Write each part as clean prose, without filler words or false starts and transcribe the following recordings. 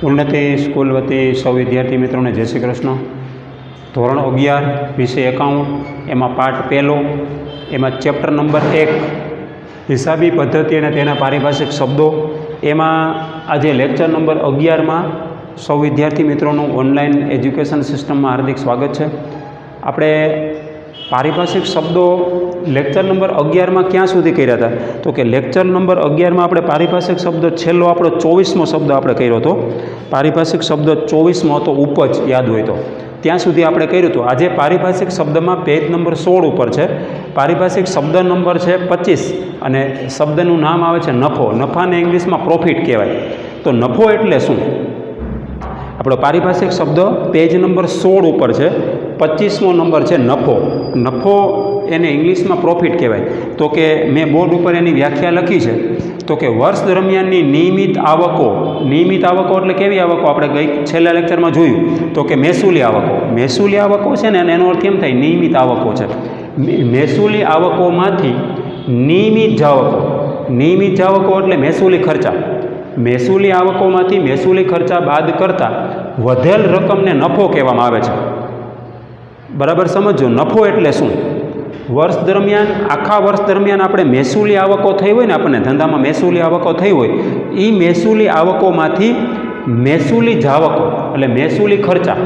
ઉન્નતિ સ્કૂલ વતી સૌ વિદ્યાર્થી મિત્રોને જય શ્રી કૃષ્ણ। ધોરણ 11 વિષય એકાઉન્ટ, એમાં પાઠ પહેલો, એમાં ચેપ્ટર નંબર 1 હિસાબી પદ્ધતિ અને તેના પારિભાષિક શબ્દો, એમાં આજે લેક્ચર નંબર 11માં સૌ વિદ્યાર્થી મિત્રોનું ઓનલાઈન એજ્યુકેશન સિસ્ટમમાં હાર્દિક સ્વાગત છે। આપણે પારિભાષિક શબ્દો લેક્ચર નંબર 11માં ક્યાં સુધી કર્યા હતા? તો કે લેક્ચર નંબર 11માં આપણે પારિભાષિક શબ્દ છેલ્લો આપણો 24મો શબ્દ આપણે કર્યો હતો। પારિભાષિક શબ્દ 24મો હતો ઉપજ, યાદ હોય તો ત્યાં સુધી આપણે કર્યું હતું। આજે પારિભાષિક શબ્દમાં પેજ નંબર 16 ઉપર છે। પારિભાષિક શબ્દ નંબર છે 25 અને શબ્દનું નામ આવે છે નફો। નફાને ઇંગ્લિશમાં પ્રોફિટ કહેવાય। તો નફો એટલે શું? આપણો પારિભાષિક શબ્દ પેજ નંબર 16 ઉપર છે, 25મો નંબર છે નફો। નફો એને ઇંગ્લિશમાં પ્રોફિટ કહેવાય। તો કે મેં બોર્ડ ઉપર એની વ્યાખ્યા લખી છે, તો કે વર્ષ દરમિયાનની નિયમિત આવકો। નિયમિત આવકો એટલે કેવી આવકો? આપણે છેલ્લા લેક્ચરમાં જોયું તો કે મહેસૂલી આવકો। મહેસૂલી આવકો છે ને, એનો અર્થ કેમ થાય? નિયમિત આવકો છે। મહેસૂલી આવકોમાંથી નિયમિત જાવકો। નિયમિત જાવકો એટલે મહેસૂલી ખર્ચા। મહેસૂલી આવકોમાંથી મહેસૂલી ખર્ચા બાદ કરતાં વધેલ રકમને નફો કહેવામાં આવે છે। બરાબર સમજો, નફો એટલે શું? વર્ષ દરમિયાન, આખા વર્ષ દરમિયાન આપણે મહેસૂલી આવકો થઈ હોય ને, આપણને ધંધામાં મહેસૂલી આવકો થઈ હોય, એ મહેસૂલી આવકોમાંથી મહેસૂલી જાવકો એટલે મહેસૂલી ખર્ચા,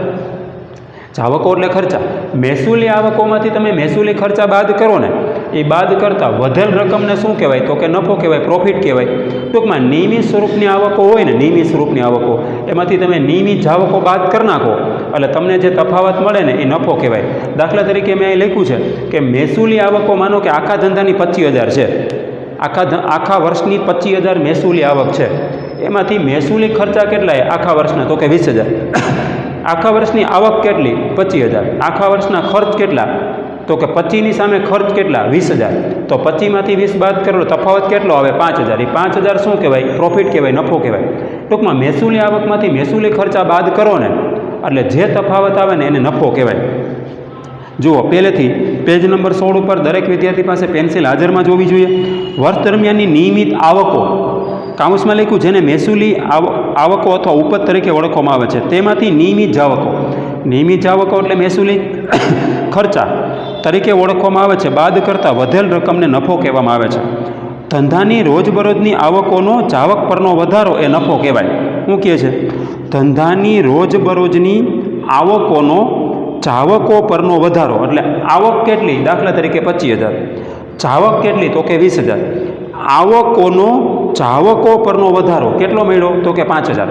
જાવકો એટલે ખર્ચા, મહેસૂલી આવકોમાંથી તમે મહેસૂલી ખર્ચા બાદ કરો ને, એ બાદ કરતાં વધેલ રકમને શું કહેવાય? તો કે નફો કહેવાય, પ્રોફિટ કહેવાય। ટૂંકમાં નિયમિત સ્વરૂપની આવકો હોય ને, નિયમિત સ્વરૂપની આવકો, એમાંથી તમે નિયમિત જાવકો બાદ કરી નાખો એટલે તમને જે તફાવત મળે ને, એ નફો કહેવાય। દાખલા તરીકે મેં અહીં લખ્યું છે કે મહેસૂલી આવકો, માનો કે આખા ધંધાની 25,000 છે, આખા વર્ષની 25,000 મહેસૂલી આવક છે, એમાંથી મહેસૂલી ખર્ચા કેટલા આખા વર્ષના? તો કે 20,000। આખા વર્ષની આવક કેટલી? 25,000। આખા વર્ષના ખર્ચ કેટલા? તો કે 25ની સામે ખર્ચ કેટલા? 20,000। તો 25માંથી 20 બાદ કરો, તફાવત કેટલો આવે? 5,000। એ 5,000 શું કહેવાય? પ્રોફિટ કહેવાય, નફો કહેવાય। ટૂંકમાં મહેસૂલી આવકમાંથી મહેસૂલી ખર્ચા બાદ કરો ને, એટલે જે તફાવત આવે ને, એને નફો કહેવાય। જુઓ, પહેલેથી પેજ નંબર 16 ઉપર દરેક વિદ્યાર્થી પાસે પેન્સિલ હાજરમાં જોવી જોઈએ। વર્ષ દરમિયાનની નિયમિત આવકો, કાઉન્સમાં લખ્યું જેને મહેસૂલી આવકો અથવા ઉપજ તરીકે ઓળખવામાં આવે છે, તેમાંથી નિયમિત જાવકો, નિયમિત જાવકો એટલે મહેસૂલી ખર્ચા તરીકે ઓળખવામાં આવે છે, બાદ કરતાં વધેલ રકમને નફો કહેવામાં આવે છે। ધંધાની રોજબરોજની આવકોનો જાવક પરનો વધારો એ નફો કહેવાય। શું કહે છે? ધંધાની રોજબરોજની આવકોનો જાવકો પરનો વધારો એટલે આવક કેટલી? દાખલા તરીકે 25,000, જાવક કેટલી? તો કે 20,000। આવકોનો જાવકો પરનો વધારો કેટલો મળ્યો? તો કે 5,000।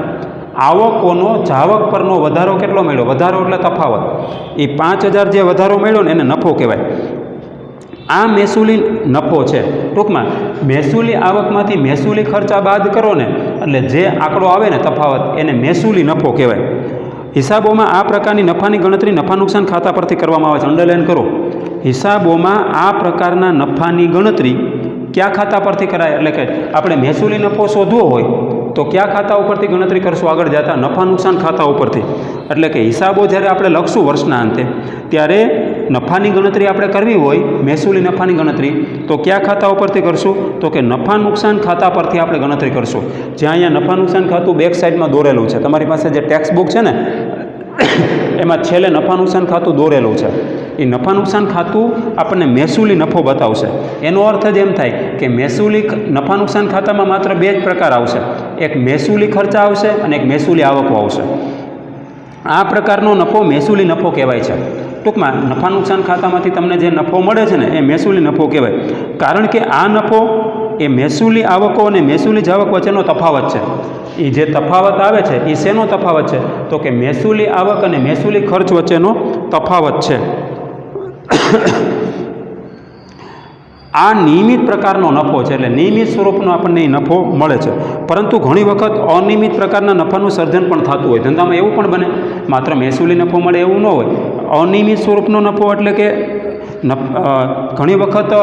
આવકોનો જાવક પરનો વધારો કેટલો મળ્યો? વધારો એટલે તફાવત, એ 5,000 જે વધારો મળ્યો ને, એને નફો કહેવાય। આ મહેસૂલી નફો છે। ટૂંકમાં મહેસૂલી આવકમાંથી મહેસૂલી ખર્ચા બાદ કરો ને, એટલે જે આંકડો આવે ને તફાવત, એને મહેસૂલી નફો કહેવાય। હિસાબોમાં આ પ્રકારની નફાની ગણતરી નફા નુકસાન ખાતા પરથી કરવામાં આવે છે। અંડરલાઈન કરો, હિસાબોમાં આ પ્રકારના નફાની ગણતરી કયા ખાતા પરથી કરાય? એટલે કે આપણે મહેસૂલી નફો શોધવો હોય તો કયા ખાતા ઉપરથી ગણતરી કરશું? આગળ જતા નફા નુકસાન ખાતા ઉપરથી। એટલે કે હિસાબો જ્યારે આપણે લખશું વર્ષના અંતે, ત્યારે નફાની ગણતરી આપણે કરવી હોય, મહેસૂલી નફાની ગણતરી, તો કયા ખાતા ઉપરથી કરશું? તો કે નફા નુકસાન ખાતા પરથી આપણે ગણતરી કરશું। જ્યાં અહીંયા નફા નુકસાન ખાતું બેક સાઈડમાં દોરેલું છે, તમારી પાસે જે ટેક્સ્ટ બુક છે ને, એમાં છેલ્લે નફા નુકસાન ખાતું દોરેલું છે। એ નફા નુકસાન ખાતું આપણને મહેસૂલી નફો બતાવશે। એનો અર્થ જ એમ થાય કે મહેસૂલી નફા નુકસાન ખાતામાં માત્ર 2 જ પ્રકાર આવશે, એક મહેસૂલી ખર્ચા આવશે અને એક મહેસૂલી આવકો આવશે। આ પ્રકારનો નફો મહેસૂલી નફો કહેવાય છે। ટૂંકમાં નફા નુકસાન ખાતામાંથી તમને જે નફો મળે છે ને, એ મહેસૂલી નફો કહેવાય, કારણ કે આ નફો એ મહેસૂલી આવકો અને મહેસૂલી જાવક વચ્ચેનો તફાવત છે। એ જે તફાવત આવે છે, એ શેનો તફાવત છે? તો કે મહેસૂલી આવક અને મહેસૂલી ખર્ચ વચ્ચેનો તફાવત છે। આ નિયમિત પ્રકારનો નફો છે, એટલે નિયમિત સ્વરૂપનો આપણને એ નફો મળે છે। પરંતુ ઘણી વખત અનિયમિત પ્રકારના નફાનું સર્જન પણ થતું હોય। ધંધામાં એવું પણ બને, માત્ર મહેસૂલી નફો મળે એવું ન હોય। અનિયમિત સ્વરૂપનો નફો એટલે કે ઘણી વખત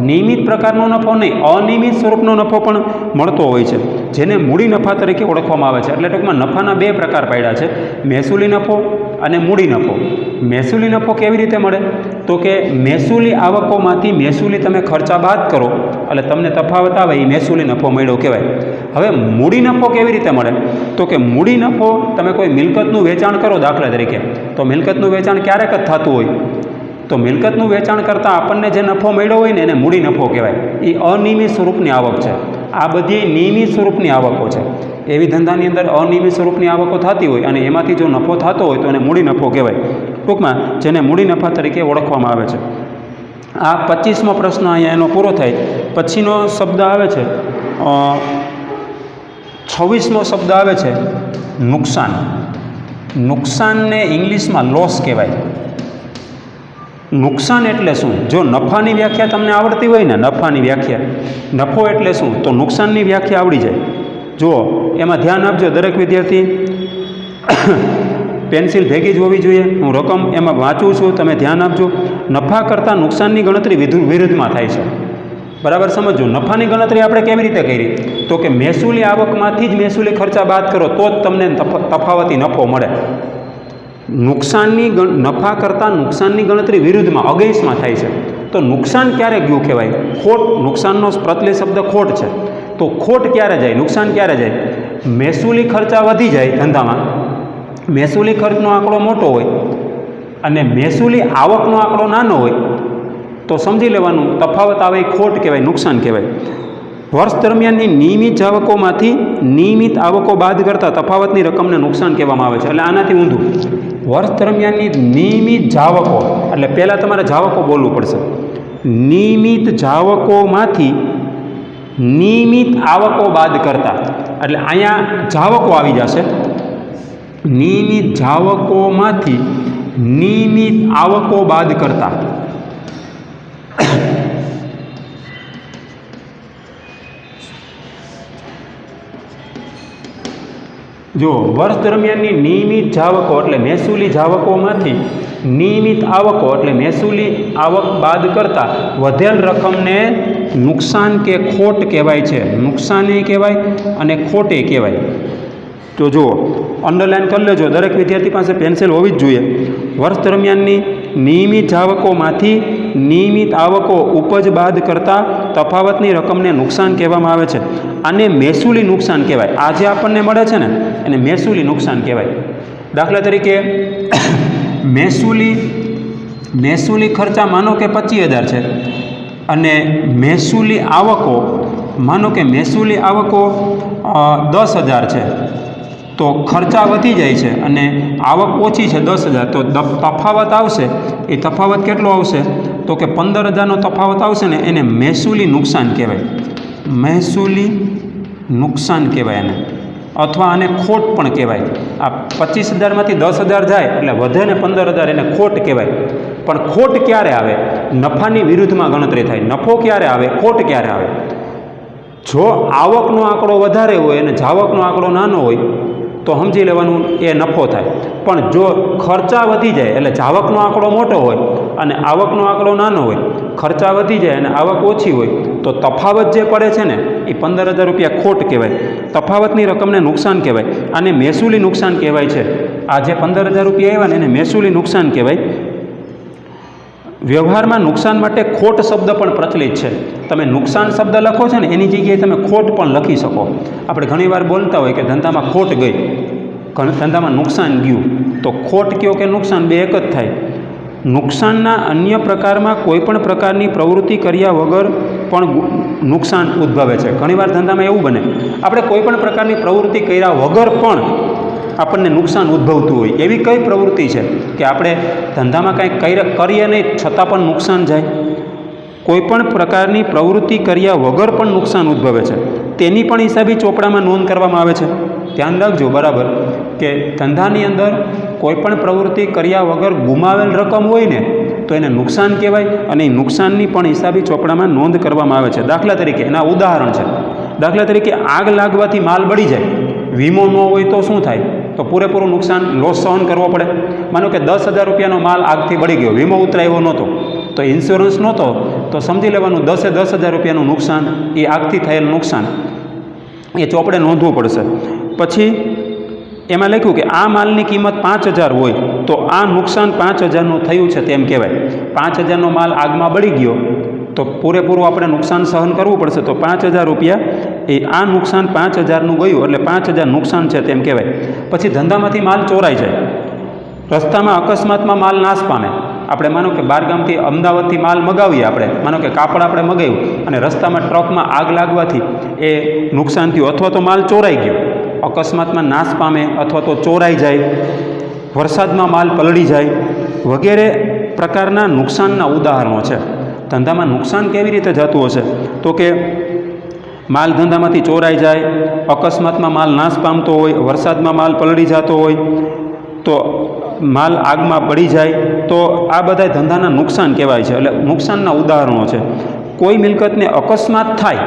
નિયમિત પ્રકારનો નફો નહીં, અનિયમિત સ્વરૂપનો નફો પણ મળતો હોય છે, જેને મૂડી નફા તરીકે ઓળખવામાં આવે છે। એટલે ટૂંકમાં નફાના 2 પ્રકાર પાડ્યા છે, મહેસૂલી નફો અને મૂડી નફો। મહેસૂલી નફો કેવી રીતે મળે? તો કે મહેસૂલી આવકોમાંથી મહેસૂલી તમે ખર્ચા બાદ કરો એટલે તમને તફાવત આવે, એ મહેસૂલી નફો મળ્યો કહેવાય। હવે મૂડી નફો કેવી રીતે મળે? તો કે મૂડી નફો તમે કોઈ મિલકતનું વેચાણ કરો દાખલા તરીકે, તો મિલકતનું વેચાણ ક્યારેક જ થતું હોય, તો મિલકતનું વેચાણ કરતાં આપણને જે નફો મળ્યો હોય ને એને મૂડી નફો કહેવાય. એ અનિયમિત સ્વરૂપની આવક છે. આ બધી નિયમિત સ્વરૂપની આવકો છે. એવી ધંધાની અંદર અનિયમિત સ્વરૂપની આવકો થતી હોય અને એમાંથી જો નફો થતો હોય તો એને મૂડી નફો કહેવાય. ટૂંકમાં જેને મૂડી નફા તરીકે ઓળખવામાં આવે છે. આ 25મો પ્રશ્ન અહીંયા એનો પૂરો થાય. પછીનો શબ્દ આવે છે 26મો શબ્દ આવે છે નુકસાન. નુકસાનને ઇંગ્લિશમાં લોસ કહેવાય. નુકસાન એટલે શું? જો નફાની વ્યાખ્યા તમને આવડતી હોય ને, નફાની વ્યાખ્યા, નફો એટલે શું તો નુકસાનની વ્યાખ્યા આવડી જાય. જુઓ એમાં ધ્યાન આપજો દરેક વિદ્યાર્થી, પેન્સિલ ભેગી જ હોવી જોઈએ. હું રકમ એમાં વાંચું છું, તમે ધ્યાન આપજો. નફા કરતાં નુકસાનની ગણતરી વિરુદ્ધમાં થાય છે. બરાબર સમજો. નફાની ગણતરી આપણે કેવી રીતે કરી? તો કે મહેસૂલી આવકમાંથી જ મહેસૂલી ખર્ચા બાદ કરો તો જ તમને તફાવતી નફો મળે. નફા કરતાં નુકસાનની ગણતરી વિરુદ્ધમાં, અગેન્સ્ટમાં થાય છે. તો નુકસાન ક્યારે ગયું કહેવાય? ખોટ. નુકસાનનો પ્રત્યય શબ્દ ખોટ છે. તો ખોટ ક્યારે જાય? નુકસાન ક્યારે જાય? મહેસૂલી ખર્ચા વધી જાય ધંધામાં, મહેસૂલી ખર્ચનો આંકડો મોટો હોય અને મહેસૂલી આવકનો આંકડો નાનો હોય તો સમજી લેવાનું તફાવત આવે એ ખોટ કહેવાય, નુકસાન કહેવાય. વર્ષ દરમિયાનની નિયમિત જાવકોમાંથી નિયમિત આવકો બાદ કરતાં તફાવતની રકમને નુકસાન કહેવામાં આવે છે. એટલે આનાથી ઊંધું. વર્ષ દરમિયાનની નિયમિત જાવકો, એટલે પહેલાં તમારે જાવકો બોલવું પડશે. નિયમિત જાવકોમાંથી નિયમિત આવકો બાદ કરતાં, એટલે અહીંયા જાવકો આવી જશે. નિયમિત જાવકોમાંથી નિયમિત આવકો બાદ કરતાં, જો વર્ષ દરમિયાનની નિયમિત જાવકો એટલે મહેસૂલી જાવકોમાંથી નિયમિત આવકો એટલે મહેસૂલી આવક બાદ કરતાં વધેલ રકમને નુકસાન કે ખોટ કહેવાય છે. નુકસાને કહેવાય અને ખોટે કહેવાય. તો જુઓ અંડરલાઇન કરી લેજો, દરેક વિદ્યાર્થી પાસે પેન્સિલ હોવી જ જોઈએ. વર્ષ દરમિયાનની નિયમિત જાવકોમાંથી નિયમિત આવકો ઉપજ બાદ કરતાં તફાવતની રકમને નુકસાન કહેવામાં આવે છે. આને મહેસૂલી નુકસાન કહેવાય. આ જે આપણને મળે છે ને એને મહેસૂલી નુકસાન કહેવાય. દાખલા તરીકે મહેસૂલી ખર્ચા માનો કે 25,000 છે અને મહેસૂલી આવકો માનો કે મહેસૂલી આવકો 10,000 છે, તો ખર્ચા વધી જાય છે અને આવક ઓછી છે 10,000, તો તફાવત આવશે. એ તફાવત કેટલો આવશે? તો કે 15,000નો તફાવત આવશે ને એને મહેસૂલી નુકસાન કહેવાય. મહેસૂલી નુકસાન કહેવાય એને, અથવા આને ખોટ પણ કહેવાય. આ 25,000માંથી 10,000 જાય એટલે વધે ને 15,000, એને ખોટ કહેવાય. પણ ખોટ ક્યારે આવે? નફાની વિરુદ્ધમાં ગણતરી થાય. નફો ક્યારે આવે? ખોટ ક્યારે આવે? જો આવકનો આંકડો વધારે હોય અને જાવકનો આંકડો નાનો હોય તો સમજી લેવાનું એ નફો થાય. પણ જો ખર્ચા વધી જાય એટલે જાવકનો આંકડો મોટો હોય અને આવકનો આંકડો નાનો હોય, ખર્ચા વધી જાય અને આવક ઓછી હોય તો તફાવત જે પડે છે ને એ 15,000 રૂપિયા ખોટ કહેવાય. તફાવતની રકમને નુકસાન કહેવાય. આને મહેસૂલી નુકસાન કહેવાય છે. આ જે 15,000 રૂપિયા આવ્યા ને એને મહેસૂલી નુકસાન કહેવાય. વ્યવહારમાં નુકસાન માટે ખોટ શબ્દ પણ પ્રચલિત છે. તમે નુકસાન શબ્દ લખો છો ને એની જગ્યાએ તમે ખોટ પણ લખી શકો. આપણે ઘણીવાર બોલતા હોય કે ધંધામાં ખોટ ગઈ, ધંધામાં નુકસાન ગયું, તો ખોટ કયો કે નુકસાન બે એક જ થાય. નુકસાનના અન્ય પ્રકારમાં કોઈપણ પ્રકારની પ્રવૃત્તિ કર્યા વગર પણ નુકસાન ઉદ્ભવે છે. ઘણીવાર ધંધામાં એવું બને આપણે કોઈપણ પ્રકારની પ્રવૃત્તિ કર્યા વગર પણ આપણને નુકસાન ઉદ્ભવતું હોય. એવી કઈ પ્રવૃત્તિ છે કે આપણે ધંધામાં કંઈક કરીએ નહીં છતાં પણ નુકસાન જાય? કોઈપણ પ્રકારની પ્રવૃત્તિ કર્યા વગર પણ નુકસાન ઉદ્ભવે છે, તેની પણ હિસાબી ચોપડામાં નોંધ કરવામાં આવે છે. ધ્યાન રાખજો બરાબર કે ધંધાની અંદર કોઈપણ પ્રવૃત્તિ કર્યા વગર ગુમાવેલ રકમ હોય ને તો એને નુકસાન કહેવાય અને એ નુકસાનની પણ હિસાબી ચોપડામાં નોંધ કરવામાં આવે છે. દાખલા તરીકે એના ઉદાહરણ છે. દાખલા તરીકે આગ લાગવાથી માલ બળી જાય, વીમો ન હોય તો શું થાય? તો પૂરેપૂરું નુકસાન, લોસ સહન કરવો પડે. માનો કે 10,000 રૂપિયાનો માલ આગથી બળી ગયો, વીમો ઉતરાવ્યો નહોતો, તો ઇન્સ્યોરન્સ નહોતો, તો સમજી લેવાનું 10,000 રૂપિયાનું નુકસાન, એ આગથી થયેલ નુકસાન એ ચોપડે નોંધવું પડશે. પછી એમાં લખ્યું કે આ માલની કિંમત 5,000 હોય તો આ નુકસાન 5,000નું થયું છે તેમ કહેવાય. 5,000નો માલ આગમાં બળી ગયો તો પૂરેપૂરું આપણે નુકસાન સહન કરવું પડશે, તો 5,000 રૂપિયા એ આ નુકસાન 5,000નું ગયું એટલે 5,000 નુકસાન છે તેમ કહેવાય. પછી ધંધામાંથી માલ ચોરાઈ જાય, રસ્તામાં અકસ્માતમાં માલ નાશ પામે. આપણે માનો કે બહારગામથી અમદાવાદથી માલ મગાવીએ, આપણે માનો કે કાપડ આપણે મગાવ્યું અને રસ્તામાં ટ્રકમાં આગ લાગવાથી એ નુકસાન થયું, અથવા તો માલ ચોરાઈ ગયો, અકસ્માતમાં નાશ પામે અથવા તો ચોરાઈ જાય, વરસાદમાં માલ પલળી જાય વગેરે પ્રકારના નુકસાનના ઉદાહરણો છે. ધંધામાં નુકસાન કેવી રીતે જતું હશે તો કે માલ ધંધામાંથી ચોરાઈ જાય, અકસ્માતમાં માલ નાશ પામતો હોય, વરસાદમાં માલ પલળી જતો હોય, તો માલ આગમાં બળી જાય, તો આ બધા ધંધાના નુકસાન કહેવાય છે. એટલે નુકસાનના ઉદાહરણો છે. કોઈ મિલકતને અકસ્માત થાય,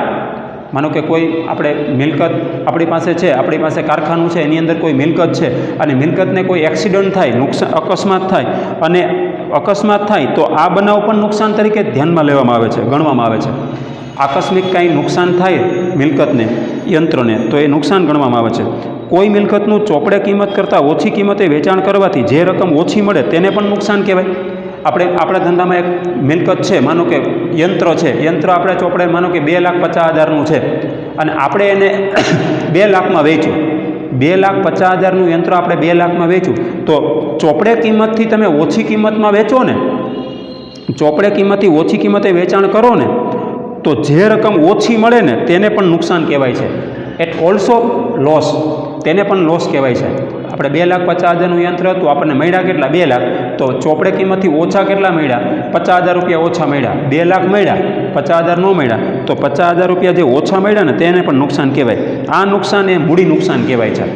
માનો કે કોઈ આપણે મિલકત આપણી પાસે છે, આપણી પાસે કારખાનું છે, એની અંદર કોઈ મિલકત છે અને મિલકતને કોઈ એક્સિડન્ટ થાય, અકસ્માત થાય, અને અકસ્માત થાય તો આ બનાવ પણ નુકસાન તરીકે ધ્યાનમાં લેવામાં આવે છે, ગણવામાં આવે છે. આકસ્મિક કાંઈ નુકસાન થાય મિલકતને, યંત્રને, તો એ નુકસાન ગણવામાં આવે છે. કોઈ મિલકતનું ચોપડે કિંમત કરતાં ઓછી કિંમતે વેચાણ કરવાથી જે રકમ ઓછી મળે તેને પણ નુકસાન કહેવાય. આપણા ધંધામાં એક મિલકત છે, માનો કે યંત્ર છે, યંત્ર આપણે ચોપડે માનો કે 2,50,000નું છે અને આપણે એને 2 લાખમાં વેચ્યું, 2,50,000નું યંત્ર આપણે 2 લાખમાં વેચ્યું, તો ચોપડે કિંમતથી તમે ઓછી કિંમતમાં વેચો ને, ચોપડે કિંમતથી ઓછી કિંમતે વેચાણ કરો ને, તો જે રકમ ઓછી મળે ને તેને પણ નુકસાન કહેવાય છે. એટ ઓલ્સો લોસ, તેને પણ લોસ કહેવાય છે. આપણે 2,50,000નું યંત્ર હતું, આપણને મળ્યા કેટલા? 2 લાખ. તો ચોપડે કિંમતથી ઓછા કેટલા મળ્યા? 50,000 રૂપિયા ઓછા મળ્યા. 2 લાખ મળ્યા, 50,000 ન મળ્યા, તો 50,000 રૂપિયા જે ઓછા મળ્યા ને તેને પણ નુકસાન કહેવાય. આ નુકસાન એ મૂડી નુકસાન કહેવાય છે.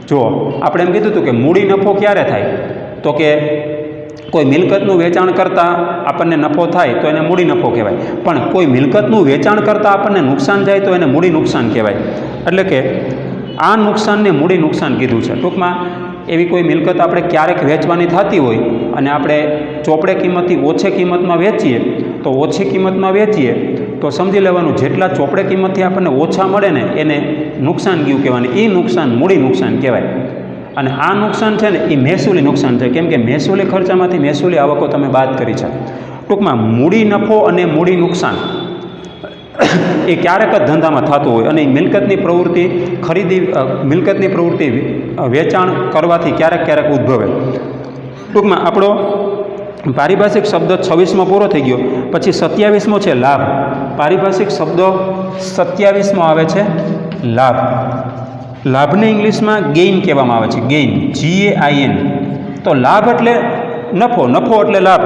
જો આપણે એમ કીધું હતું કે મૂડી નફો ક્યારે થાય, તો કે કોઈ મિલકતનું વેચાણ કરતાં આપણને નફો થાય તો એને મૂડી નફો કહેવાય, પણ કોઈ મિલકતનું વેચાણ કરતાં આપણને નુકસાન જાય તો એને મૂડી નુકસાન કહેવાય. એટલે કે આ નુકસાનને મૂડી નુકસાન કીધું છે. ટૂંકમાં એવી કોઈ મિલકત આપણે ક્યારેક વેચવાની થતી હોય અને આપણે ચોપડે કિંમતથી ઓછી કિંમતમાં વેચીએ, તો ઓછી કિંમતમાં વેચીએ તો સમજી લેવાનું જેટલા ચોપડે કિંમતથી આપણને ઓછા મળે ને એને નુકસાન ગયું કહેવાનું, એ નુકસાન મૂડી નુકસાન કહેવાય. અને આ નુકસાન છે ને એ મહેસૂલી નુકસાન છે, કેમ કે મહેસૂલી ખર્ચામાંથી મહેસૂલી આવકો તમે બાદ કરી છે. ટૂંકમાં મૂડી નફો અને મૂડી નુકસાન એ ક્યારેક જ ધંધામાં થતું હોય અને મિલકતની પ્રવૃત્તિ મિલકતની પ્રવૃત્તિ વેચાણ કરવાથી ક્યારેક ક્યારેક ઉદ્ભવે. ટૂંકમાં આપણો પારિભાષિક શબ્દ 26મો પૂરો થઈ ગયો. પછી 27મો છે લાભ. પારિભાષિક શબ્દો 27મો આવે છે લાભ. લાભને ઇંગ્લિશમાં ગેઇન કહેવામાં આવે છે, ગેઇન, GAIN. તો લાભ એટલે નફો, નફો એટલે લાભ.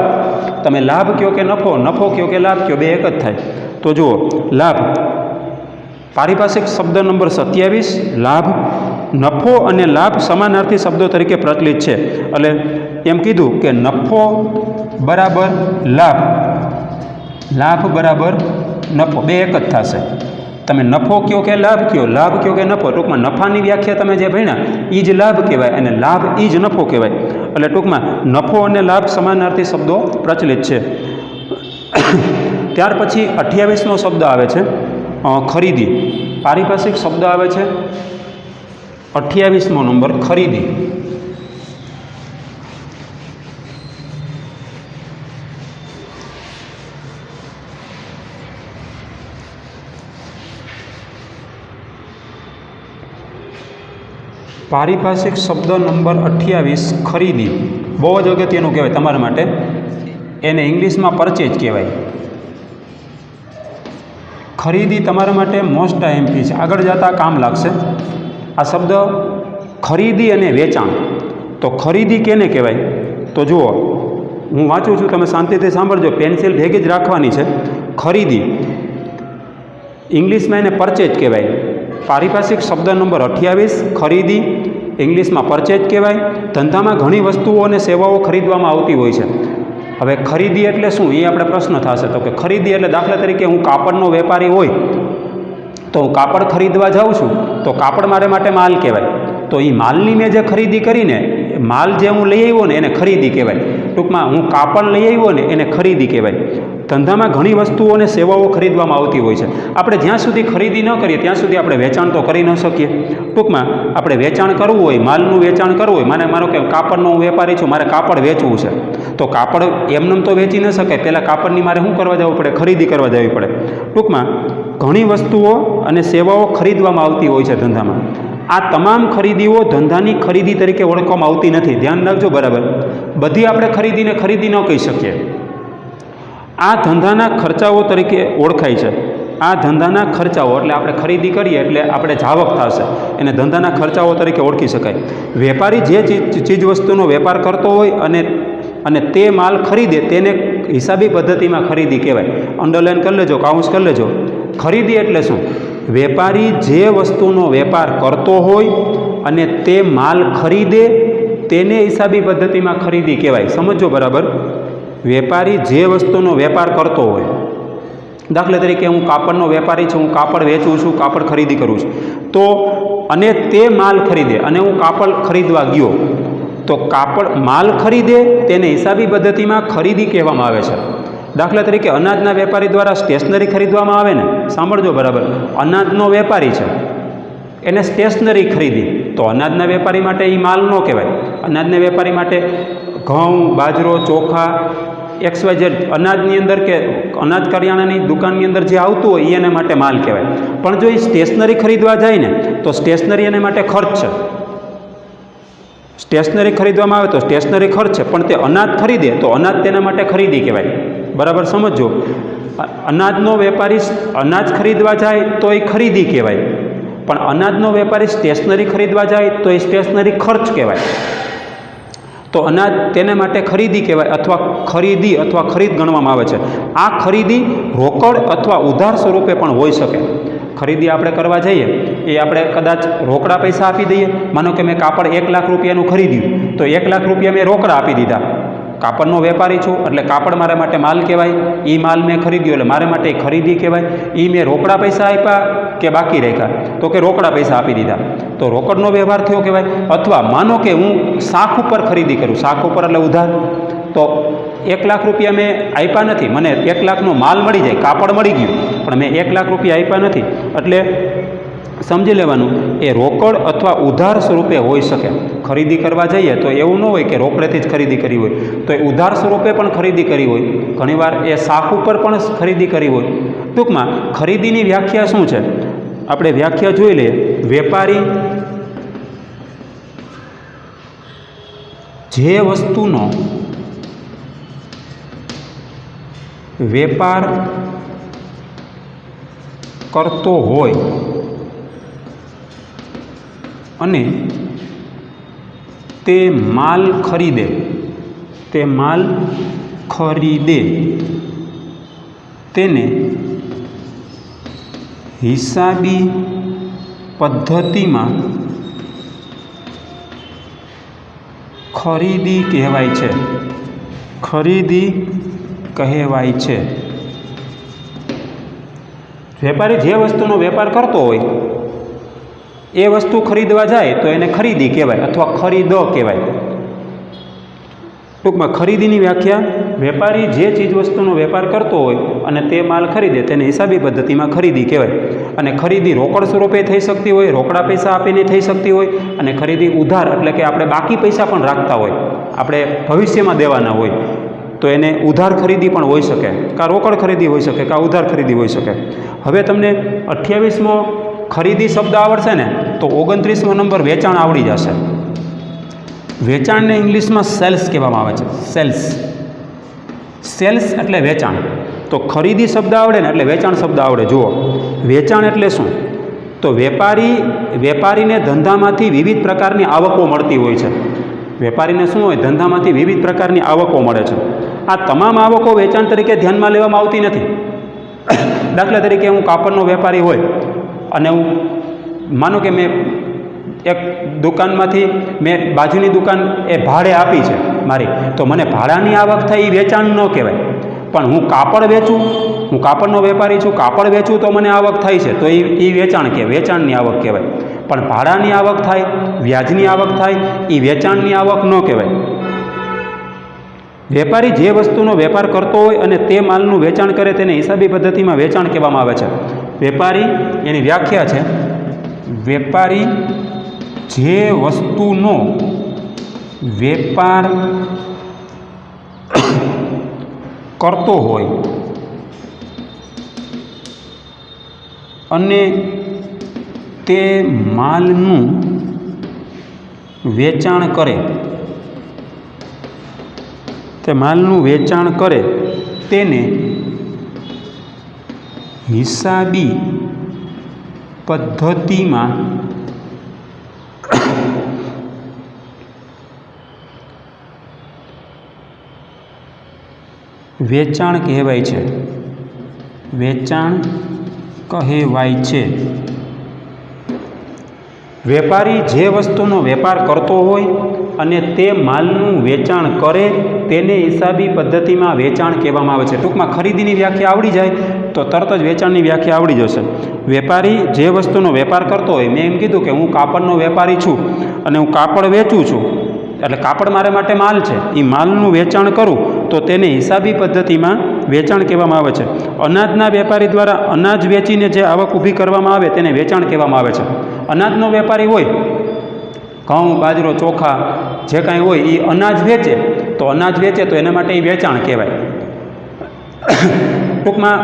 તમે લાભ કહો કે નફો, નફો કહો કે લાભ કહો, બે એક જ થાય. તો જુઓ, લાભ પારિભાષિક શબ્દ નંબર 27, લાભ. નફો અને લાભ સમાનાર્થી શબ્દો તરીકે પ્રચલિત છે. એટલે એમ કીધું કે નફો બરાબર લાભ, લાભ બરાબર નફો, બે એક જ થશે. તમે નફો કહો કે લાભ કહો, લાભ કહો કે નફો, ટૂંકમાં નફાની વ્યાખ્યા તમે જે ભણ્યા એ જ લાભ કહેવાય અને લાભ એ જ નફો કહેવાય. એટલે ટૂંકમાં નફો અને લાભ સમાનાર્થી શબ્દો પ્રચલિત છે. ત્યાર પછી 28મો શબ્દ આવે છે ખરીદી. પારિભાષિક શબ્દ આવે છે 28મો નંબર, ખરીદી. પારિભાષિક શબ્દ નંબર 28 ખરીદી. બહુ જ અગત્યનું કહેવાય તમારા માટે. એને ઇંગ્લિશમાં પરચેજ કહેવાય. ખરીદી તમારા માટે મોસ્ટ આઈએમપી છે, આગળ જતાં કામ લાગશે. આ શબ્દ ખરીદી અને વેચાણ. તો ખરીદી કેને કહેવાય? તો જુઓ, હું વાંચું છું, તમે શાંતિથી સાંભળજો, પેન્સિલ ભેગી જ રાખવાની છે. ખરીદી ઇંગ્લિશમાં એને પરચેજ કહેવાય. પારિભાષિક શબ્દ નંબર 28 ખરીદી, ઇંગ્લિશમાં પરચેજ કહેવાય. ધંધામાં ઘણી વસ્તુઓ અને સેવાઓ ખરીદવામાં આવતી હોય છે. હવે ખરીદી એટલે શું એ આપણે પ્રશ્ન થશે. તો કે ખરીદી એટલે દાખલા તરીકે હું કાપડનો વેપારી હોય તો હું કાપડ ખરીદવા જાઉં છું, તો કાપડ મારે માટે માલ કહેવાય. તો એ માલની મેં જે ખરીદી કરીને માલ જે હું લઈ આવ્યો ને એને ખરીદી કહેવાય. ટૂંકમાં હું કાપડ લઈ આવ્યો ને એને ખરીદી કહેવાય. ધંધામાં ઘણી વસ્તુઓ અને સેવાઓ ખરીદવામાં આવતી હોય છે. આપણે જ્યાં સુધી ખરીદી ન કરીએ ત્યાં સુધી આપણે વેચાણ તો કરી ન શકીએ. ટૂંકમાં આપણે વેચાણ કરવું હોય, માલનું વેચાણ કરવું હોય, મને માનો કે કાપડનો હું વેપારી છું, મારે કાપડ વેચવું છે, તો કાપડ એમનેમ તો વેચી ન શકાય, પહેલાં કાપડની મારે શું કરવા જવું પડે? ખરીદી કરવા જવી પડે. ટૂંકમાં ઘણી વસ્તુઓ અને સેવાઓ ખરીદવામાં આવતી હોય છે ધંધામાં. આ તમામ ખરીદીઓ ધંધાની ખરીદી તરીકે ઓળખવામાં આવતી નથી. ધ્યાન રાખજો બરાબર. બધી આપણે ખરીદી ન કહી શકીએ. આ ધંધાના ખર્ચાઓ તરીકે ઓળખાય છે. આ ધંધાના ખર્ચાઓ એટલે આપણે ખરીદી કરીએ એટલે આપણે જાવક થશે, એને ધંધાના ખર્ચાઓ તરીકે ઓળખી શકાય. વેપારી જે ચીજવસ્તુનો વેપાર કરતો હોય અને તે માલ ખરીદે તેને હિસાબી પદ્ધતિમાં ખરીદી કહેવાય. અંડરલાઈન કરી લેજો, કાઉન્સ કરી લેજો. ખરીદી એટલે શું? વેપારી જે વસ્તુનો વેપાર કરતો હોય અને તે માલ ખરીદે તેને હિસાબી પદ્ધતિમાં ખરીદી કહેવાય. સમજો બરાબર. વેપારી જે વસ્તુનો વેપાર કરતો હોય, દાખલા તરીકે હું કાપડનો વેપારી છું, હું કાપડ વેચું છું, કાપડ ખરીદી કરું છું, તો અને તે માલ ખરીદે અને હું કાપડ ખરીદવા ગયો, તો કાપડ માલ ખરીદે તેને હિસાબી પદ્ધતિમાં ખરીદી કહેવામાં આવે છે. દાખલા તરીકે અનાજના વેપારી દ્વારા સ્ટેશનરી ખરીદવામાં આવે ને, સાંભળજો બરાબર. અનાજનો વેપારી છે, એને સ્ટેશનરી ખરીદી, તો અનાજના વેપારી માટે એ માલ ન કહેવાય. અનાજના વેપારી માટે ઘઉં, બાજરો, ચોખા, XYZ અનાજની અંદર કે અનાજ કરિયાણાની દુકાનની અંદર જે આવતું હોય એ એના માટે માલ કહેવાય. પણ જો એ સ્ટેશનરી ખરીદવા જાય ને તો સ્ટેશનરી એને માટે ખર્ચ છે. સ્ટેશનરી ખરીદવામાં આવે તો સ્ટેશનરી ખર્ચ છે, પણ તે અનાજ ખરીદે તો અનાજ તેના માટે ખરીદી કહેવાય. બરાબર સમજો. અનાજનો વેપારી અનાજ ખરીદવા જાય તો એ ખરીદી કહેવાય, પણ અનાજનો વેપારી સ્ટેશનરી ખરીદવા જાય તો એ સ્ટેશનરી ખર્ચ કહેવાય. તો અનાજ તેને માટે ખરીદી કહેવાય અથવા ખરીદી અથવા ખરીદ ગણવામાં આવે છે. આ ખરીદી રોકડ અથવા ઉધાર સ્વરૂપે પણ હોઈ શકે. ખરીદી આપણે કરવા જઈએ એ આપણે કદાચ રોકડા પૈસા આપી દઈએ. માનો કે મેં કાપડ 1 લાખ રૂપિયાનું ખરીદ્યું, તો 1 લાખ રૂપિયા મેં રોકડા આપી દીધા. કાપડનો વેપારી છું એટલે કાપડ મારા માટે માલ કહેવાય. એ માલ મેં ખરીદ્યો એટલે મારા માટે ખરીદી કહેવાય. એ મેં રોકડા પૈસા આપ્યા કે બાકી રાખ્યા, તો કે રોકડા પૈસા આપી દીધા, તો રોકડનો વ્યવહાર થયો કહેવાય. અથવા માનો કે હું શાખ ઉપર ખરીદી કરું, શાખ ઉપર એટલે ઉધાર, તો 1 લાખ રૂપિયા મેં આપ્યા નથી, મને 1 લાખનો માલ મળી જાય, કાપડ મળી ગયું, પણ મેં 1 લાખ રૂપિયા આપ્યા નથી, એટલે સમજી લેવાનું એ રોકડ અથવા ઉધાર સ્વરૂપે હોઈ શકે. ખરીદી કરવા જઈએ તો એવું ન હોય કે રોકડેથી જ ખરીદી કરી હોય, તો એ ઉધાર સ્વરૂપે પણ ખરીદી કરી હોય, ઘણીવાર એ શાખ ઉપર પણ ખરીદી કરી હોય. ટૂંકમાં ખરીદીની વ્યાખ્યા શું છે આપણે વ્યાખ્યા જોઈ લઈએ. વેપારી જે વસ્તુનો વેપાર કરતો હોય અને તે માલ ખરીદે તેને હિસાબી પદ્ધતિમાં ખરીદી કહેવાય છે. ખરીદી કહેવાય છે. વેપારી જે વસ્તુનો વેપાર કરતો હોય એ વસ્તુ ખરીદવા જાય તો એને ખરીદી કહેવાય અથવા ખરીદો કહેવાય. ટૂંકમાં ખરીદીની વ્યાખ્યા, વેપારી જે ચીજવસ્તુનો વેપાર કરતો હોય અને તે માલ ખરીદે તેને હિસાબી પદ્ધતિમાં ખરીદી કહેવાય. અને ખરીદી રોકડ સ્વરૂપે થઈ શકતી હોય, રોકડા પૈસા આપીને થઈ શકતી હોય, અને ખરીદી ઉધાર એટલે કે આપણે બાકી પૈસા પણ રાખતા હોય, આપણે ભવિષ્યમાં દેવાના હોય, તો એને ઉધાર ખરીદી પણ હોઈ શકે, કાં રોકડ ખરીદી હોઈ શકે, કાં ઉધાર ખરીદી હોઈ શકે. હવે તમને 28મો ખરીદી શબ્દ આવડશે ને તો 29મો નંબર વેચાણ આવડી જશે. વેચાણને ઇંગ્લિશમાં સેલ્સ કહેવામાં આવે છે. સેલ્સ એટલે વેચાણ. તો ખરીદી શબ્દ આવડે ને એટલે વેચાણ શબ્દ આવડે. જુઓ, વેચાણ એટલે શું? તો વેપારીને ધંધામાંથી વિવિધ પ્રકારની આવકો મળતી હોય છે. વેપારીને શું હોય? ધંધામાંથી વિવિધ પ્રકારની આવકો મળે છે. આ તમામ આવકો વેચાણ તરીકે ધ્યાનમાં લેવામાં આવતી નથી. દાખલા તરીકે હું કાપડનો વેપારી હોય અને હું માનો કે મેં એક દુકાનમાંથી મેં બાજુની દુકાન એ ભાડે આપી છે મારી, તો મને ભાડાની આવક થાય એ વેચાણ ન કહેવાય. પણ હું કાપડ વેચું, હું કાપડનો વેપારી છું, કાપડ વેચું તો મને આવક થાય છે, તો એ વેચાણ વેચાણની આવક કહેવાય. પણ ભાડાની આવક થાય, વ્યાજની આવક થાય, એ વેચાણની આવક ન કહેવાય. વેપારી જે વસ્તુનો વેપાર કરતો હોય અને તે માલનું વેચાણ કરે તેને હિસાબી પદ્ધતિમાં વેચાણ કહેવામાં આવે છે. વેપારી એની વ્યાખ્યા છે, વેપારી જે વસ્તુનો વેપાર કરતો હોય અને તે માલનું વેચાણ કરે, તેને હિસાબી પદ્ધતિમાં વેચાણ કહેવાય છે, વેપારી જે વસ્તુનો વેપાર કરતો હોય અને તે માલનું વેચાણ કરે તેને હિસાબી પદ્ધતિમાં વેચાણ કહેવામાં આવે છે. ટૂંકમાં ખરીદીની વ્યાખ્યા આવડી જાય તો તરત જ વેચાણની વ્યાખ્યા આવડી જશે. વેપારી જે વસ્તુનો વેપાર કરતો હોય, મેં એમ કીધું કે હું કાપડનો વેપારી છું અને હું કાપડ વેચું છું, એટલે કાપડ મારે માટે માલ છે, એ માલનું વેચાણ કરું તો તેને હિસાબી પદ્ધતિમાં વેચાણ કહેવામાં આવે છે. અનાજના વેપારી દ્વારા અનાજ વેચીને જે આવક ઊભી કરવામાં આવે તેને વેચાણ કહેવામાં આવે છે. અનાજનો વેપારી હોય, ઘઉં, બાજરો, ચોખા જે કાંઈ હોય એ અનાજ વેચે તો એના માટે એ વેચાણ કહેવાય. ટૂંકમાં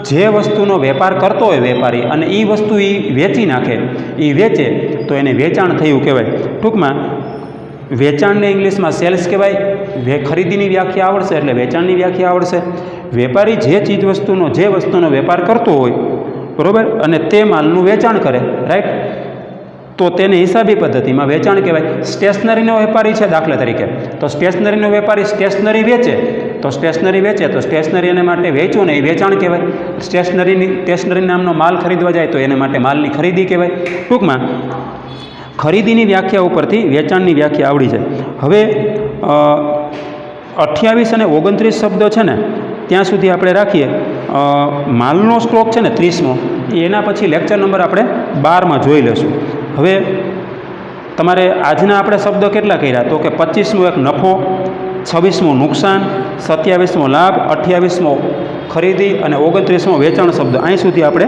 જે વસ્તુનો વેપાર કરતો હોય વેપારી અને એ વસ્તુ એ વેચી નાખે, એ વેચે તો એને વેચાણ થયું કહેવાય. ટૂંકમાં વેચાણને ઇંગ્લિશમાં સેલ્સ કહેવાય. ખરીદીની વ્યાખ્યા આવડશે એટલે વેચાણની વ્યાખ્યા આવડશે. વેપારી જે વસ્તુનો વેપાર કરતો હોય, બરાબર, અને તે માલનું વેચાણ કરે, રાઈટ, તો તેને હિસાબી પદ્ધતિમાં વેચાણ કહેવાય. સ્ટેશનરીનો વેપારી છે દાખલા તરીકે, તો સ્ટેશનરીનો વેપારી સ્ટેશનરી વેચે તો સ્ટેશનરી એને માટે વેચવું ને એ વેચાણ કહેવાય. સ્ટેશનરી નામનો માલ ખરીદવા જાય તો એને માટે માલની ખરીદી કહેવાય. ટૂંકમાં ખરીદીની વ્યાખ્યા ઉપરથી વેચાણની વ્યાખ્યા આવડી જાય. હવે 28 અને 29 શબ્દો છે ને ત્યાં સુધી આપણે રાખીએ. માલનો સ્ટોક છે ને 30મો, એના પછી લેક્ચર નંબર આપણે 12માં જોઈ લઈશું. હવે તમારે આજના આપણે શબ્દો કેટલા કર્યા તો કે 25મો એક નફો, 26મો નુકસાન, 27મો લાભ, 28મો ખરીદી અને 29મો વેચાણ શબ્દ અહીં સુધી આપણે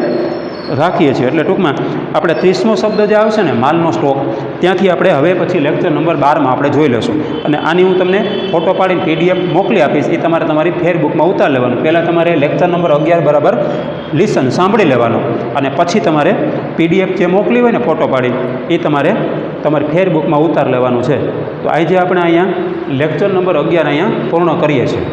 રાખીએ છીએ. એટલે ટૂંકમાં આપણે 30મો શબ્દ જે આવશે ને માલનો સ્ટોક, ત્યાંથી આપણે હવે પછી લેક્ચર નંબર 12માં આપણે જોઈ લઈશું. અને આની હું તમને ફોટો પાડીને PDF મોકલી આપીશ, એ તમારે તમારી ફેરબુકમાં ઉતાર લેવાનું. પહેલાં તમારે લેક્ચર નંબર 11 બરાબર લિસન સાંભળી લેવાનું અને પછી તમારે PDF જે મોકલી હોય ને ફોટો પાડી એ તમારે તમારી ફેરબુકમાં ઉતાર લેવાનું છે. તો આજે આપણે અહીંયા લેક્ચર નંબર 11 અહીંયા પૂર્ણ કરીએ છીએ.